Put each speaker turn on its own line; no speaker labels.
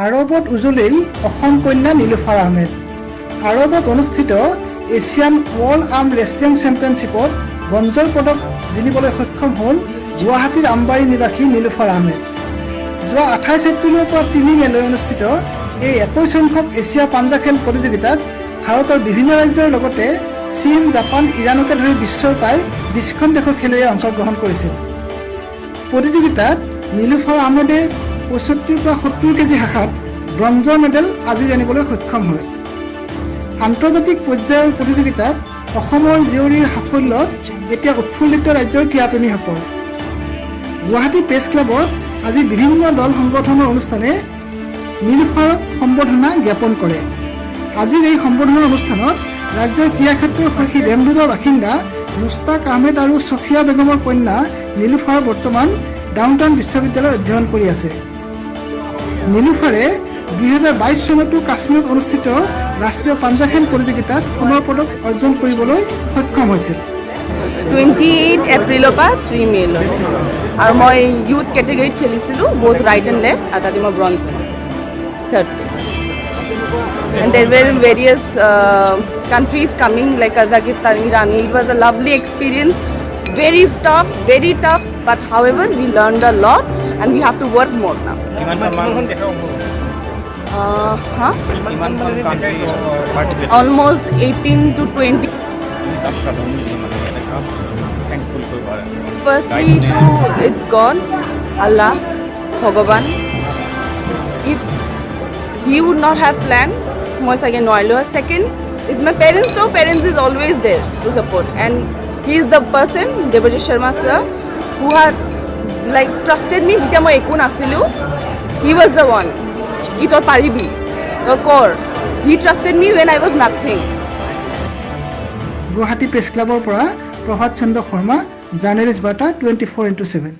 আৰবত উজলিল অসম কন্যা নীলুফাৰ আহমেদ। আৰবত অনুষ্ঠিত Asian world arm wrestling চেম্পিয়নশ্বিপত ব্ৰঞ্জৰ পদক জিনিবলৈ সক্ষম হ'ল গুৱাহাটীৰ আমবাৰী নিবাসী নীলুফাৰ আহমেদ। যোৱা 28 এপ্ৰিলৰ পৰা 3 মেলৈ অনুষ্ঠিত এই 21 সংখ্যক এছিয়া পাঞ্জা খেল প্ৰতিযোগিতাত ভাৰতৰ বিভিন্ন ৰাজ্যৰ লগতে চীন, জাপান, ইৰাণকে ধৰি বিশ্বৰ প্ৰায় 20খন দেশৰ খেলুৱৈয়ে অংশগ্ৰহণ কৰিছিল। প্ৰতিযোগিতাত নীলুফাৰ আহমেদে 75 পৰা 70 কেজি শাখাত ব্ৰঞ্জৰ মেডেল আজুৰি আনিবলৈ সক্ষম হয়। আন্তৰ্জাতিক পৰ্যায়ৰ প্ৰতিযোগিতাত অসমৰ জীয়ৰীৰ সাফল্যত এতিয়া উৎফুল্লিত ৰাজ্যৰ ক্ৰীড়াপ্ৰেমীসকল। গুৱাহাটী প্ৰেছ ক্লাবত আজি বিভিন্ন দল সংগঠনৰ অনুষ্ঠানে নীলুফাৰক সম্বৰ্ধনা জ্ঞাপন কৰে। আজিৰ এই সম্বৰ্ধনা অনুষ্ঠানত ৰাজ্যৰ ক্ৰীড়াক্ষেত্ৰৰ শৈশী ডেমডুদৰ বাসিন্দা মুস্তাক আহমেদ আৰু ছফিয়া বেগমৰ কন্যা নীলুফাৰ বৰ্তমান ডাউনটাউন বিশ্ববিদ্যালয়ত অধ্যয়ন কৰি আছে। নীলুফাৰে 2022 চনতো কাশ্মীৰত অনুষ্ঠিত ৰাষ্ট্ৰীয় পাঞ্জা খেল প্ৰতিযোগিতাত সোণৰ পদক অৰ্জন কৰিবলৈ সক্ষম হৈছিল।
28 এপ্ৰিলৰ পৰা 3 মেলৈ আৰু মই ইউথ কেটেগৰীত খেলিছিলোঁ, both right and left, আৰু তাতে মই bronze third place. And there were various countries coming like Kazakhstan, Iran. It was a lovely experience, very tough, but however we learned a lot and we have to work more now. Almost 18 to 20. Firstly, it's God, Allah, Bhagavan. If He would not have planned, moi sage noilo. Second is my parents. So parents is always there to support, and he is the person, Devajit Sharma sir, who had like trusted me. Jita moi ekun asilu, he was the one. Ito paribi, the core. He trusted me when I was nothing.
Guwahati press ক্লাবৰ পৰা Prabhat Chandra Sharma, journalist বাৰ্তা 24x7।